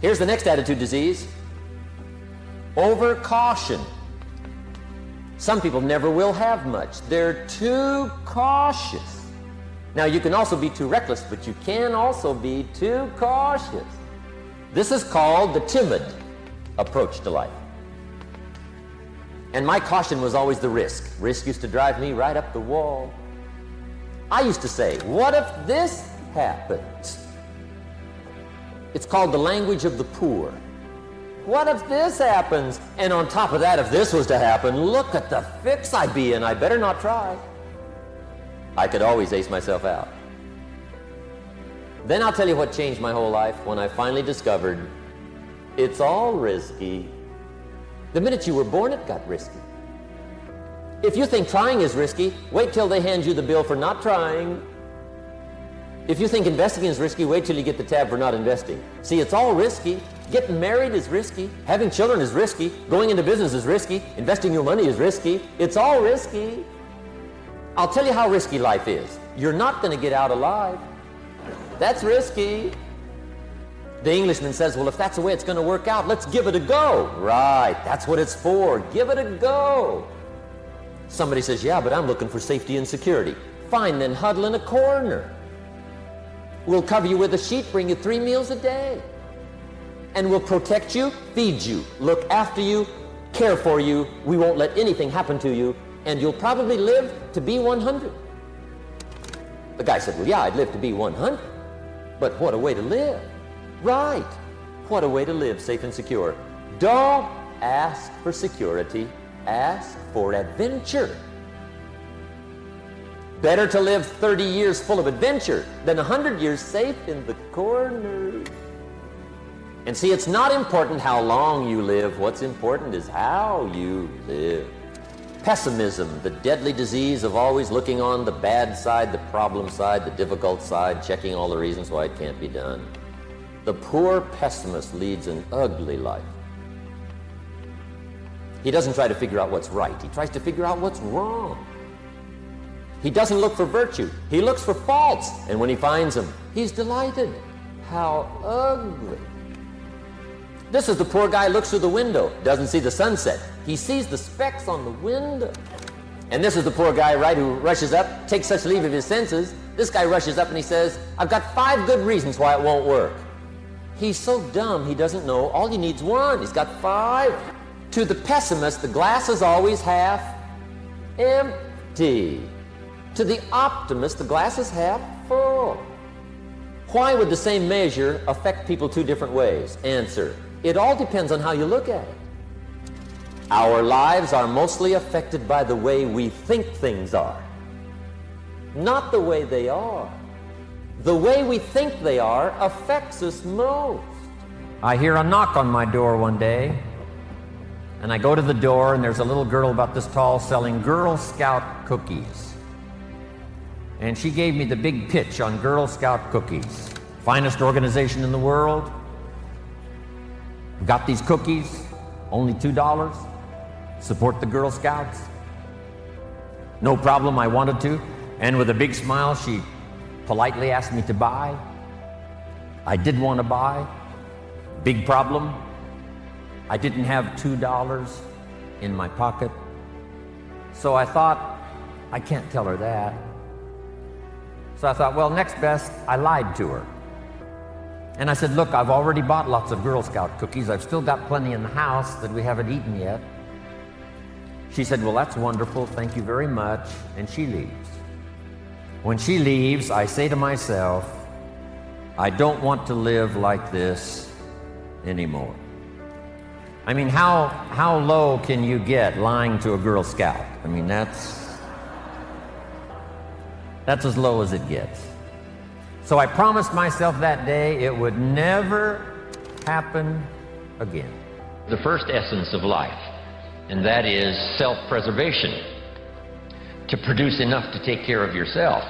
Here's the next attitude disease. Over-caution. Some people never will have much. They're too cautious. Now, you can also be too reckless, but you can also be too cautious. This is called the timid approach to life. And my caution was always the risk. Risk used to drive me right up the wall. I used to say, what if this happens? It's called the language of the poor. What if this happens? And on top of that, if this was to happen, look at the fix I'd be in. I better not try. I could always ace myself out. Then I'll tell you what changed my whole life when I finally discovered it's all risky. The minute you were born, it got risky. If you think trying is risky, wait till they hand you the bill for not trying. If you think investing is risky, wait till you get the tab for not investing. See, it's all risky. Getting married is risky. Having children is risky. Going into business is risky. Investing your money is risky. It's all risky. I'll tell you how risky life is. You're not going to get out alive. That's risky. The Englishman says, well, if that's the way it's going to work out, let's give it a go. Right, that's what it's for. Give it a go. Somebody says, yeah, but I'm looking for safety and security. Fine, then huddle in a corner. We'll cover you with a sheet, bring you 3 meals a day. And we'll protect you, feed you, look after you, care for you. We won't let anything happen to you. And you'll probably live to be 100. The guy said, well, yeah, I'd live to be 100. But what a way to live. Right. What a way to live, safe and secure. Don't ask for security. Ask for adventure. Better to live 30 years full of adventure than 100 years safe in the corner. And see, it's not important how long you live. What's important is how you live. Pessimism, the deadly disease of always looking on the bad side, the problem side, the difficult side, checking all the reasons why it can't be done. The poor pessimist leads an ugly life. He doesn't try to figure out what's right. He tries to figure out what's wrong. He doesn't look for virtue. He looks for faults. And when he finds them, he's delighted. How ugly. This is the poor guy who looks through the window, doesn't see the sunset. He sees the specks on the window. And this is the poor guy, right, who rushes up, takes such leave of his senses. This guy rushes up and he says, I've got 5 good reasons why it won't work. He's so dumb he doesn't know all he needs 1. He's got 5. To the pessimist, the glass is always half empty. To the optimist, the glass is half full. Why would the same measure affect people 2 different ways? Answer, it all depends on how you look at it. Our lives are mostly affected by the way we think things are, not the way they are. The way we think they are affects us most. I hear a knock on my door one day, and I go to the door, and there's a little girl about this tall selling Girl Scout cookies. And she gave me the big pitch on Girl Scout cookies. Finest organization in the world. Got these cookies, only $2. Support the Girl Scouts. No problem, I wanted to. And with a big smile, she politely asked me to buy. I did want to buy. Big problem. I didn't have $2 in my pocket. So I thought, I can't tell her that. So I thought, well, next best, I lied to her. And I said, look, I've already bought lots of Girl Scout cookies. I've still got plenty in the house that we haven't eaten yet. She said, well, that's wonderful. Thank you very much. And she leaves. When she leaves, I say to myself, I don't want to live like this anymore. I mean, how low can you get lying to a Girl Scout? I mean, that's as low as it gets. So I promised myself that day it would never happen again. The first essence of life, and that is self-preservation, to produce enough to take care of yourself.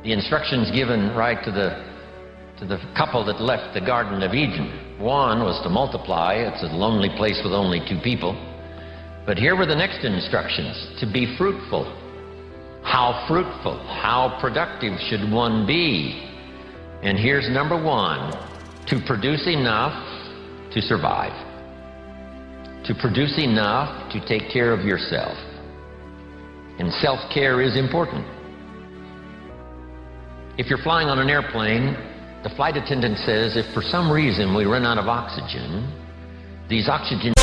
The instructions given right to the couple that left the Garden of Eden. One was to multiply. It's a lonely place with only 2 people. But here were the next instructions, to be fruitful. How fruitful, how productive should one be? And here's number 1, to produce enough to survive, to produce enough to take care of yourself. And self-care is important. If you're flying on an airplane, the flight attendant says if for some reason we run out of oxygen, these oxygen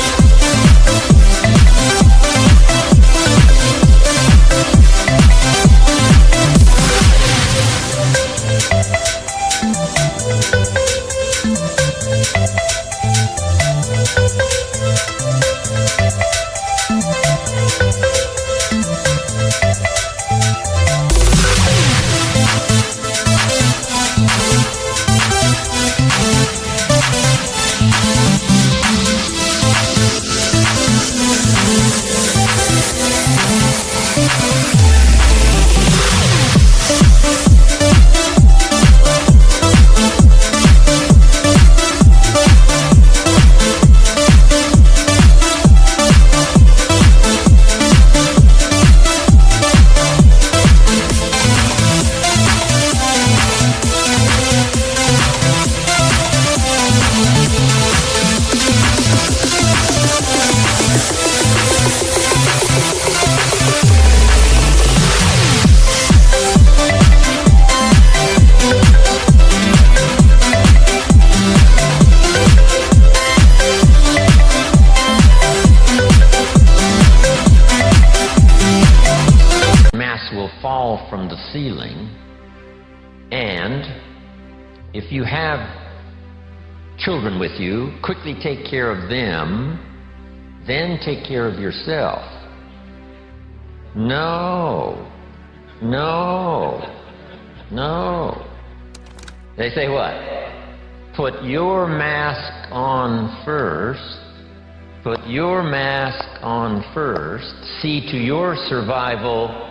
will fall from the ceiling, and if you have children with you, quickly take care of them, then take care of yourself. No. They say what? Put your mask on first. Put your mask on first. See to your survival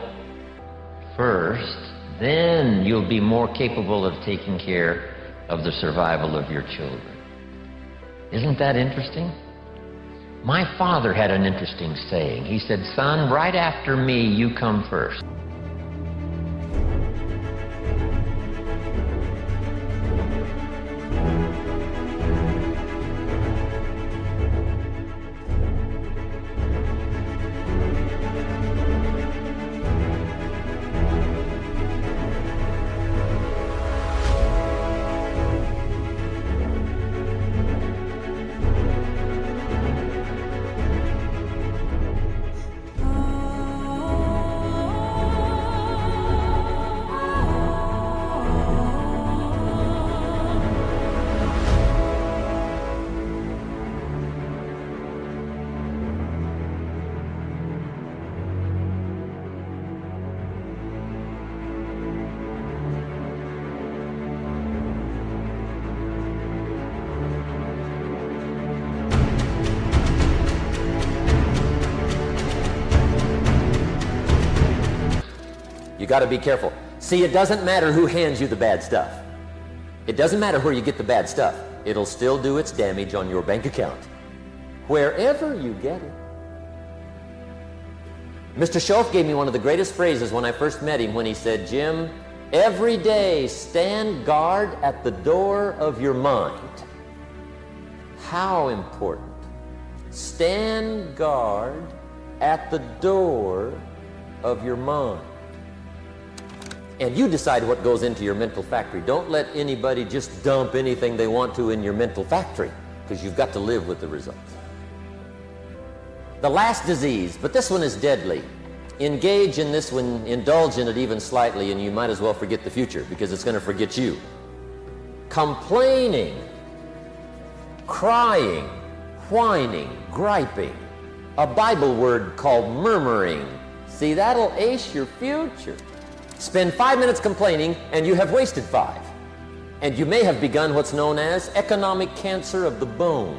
first, then you'll be more capable of taking care of the survival of your children. Isn't that interesting? My father had an interesting saying. He said, "Son, right after me, you come first." You got to be careful. See, it doesn't matter who hands you the bad stuff. It doesn't matter where you get the bad stuff. It'll still do its damage on your bank account, wherever you get it. Mr. Schoaf gave me one of the greatest phrases when I first met him when he said, "Jim, every day stand guard at the door of your mind." How important. Stand guard at the door of your mind. And you decide what goes into your mental factory. Don't let anybody just dump anything they want to in your mental factory, because you've got to live with the results. The last disease, but this one is deadly. Engage in this one, indulge in it even slightly, and you might as well forget the future, because it's going to forget you. Complaining, crying, whining, griping. A Bible word called murmuring. See, that'll ace your future. Spend 5 minutes complaining, and you have wasted 5. And you may have begun what's known as economic cancer of the bone.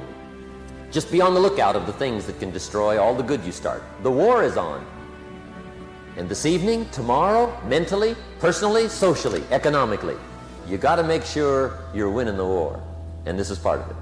Just be on the lookout of the things that can destroy all the good you start. The war is on. And this evening, tomorrow, mentally, personally, socially, economically, you got to make sure you're winning the war. And this is part of it.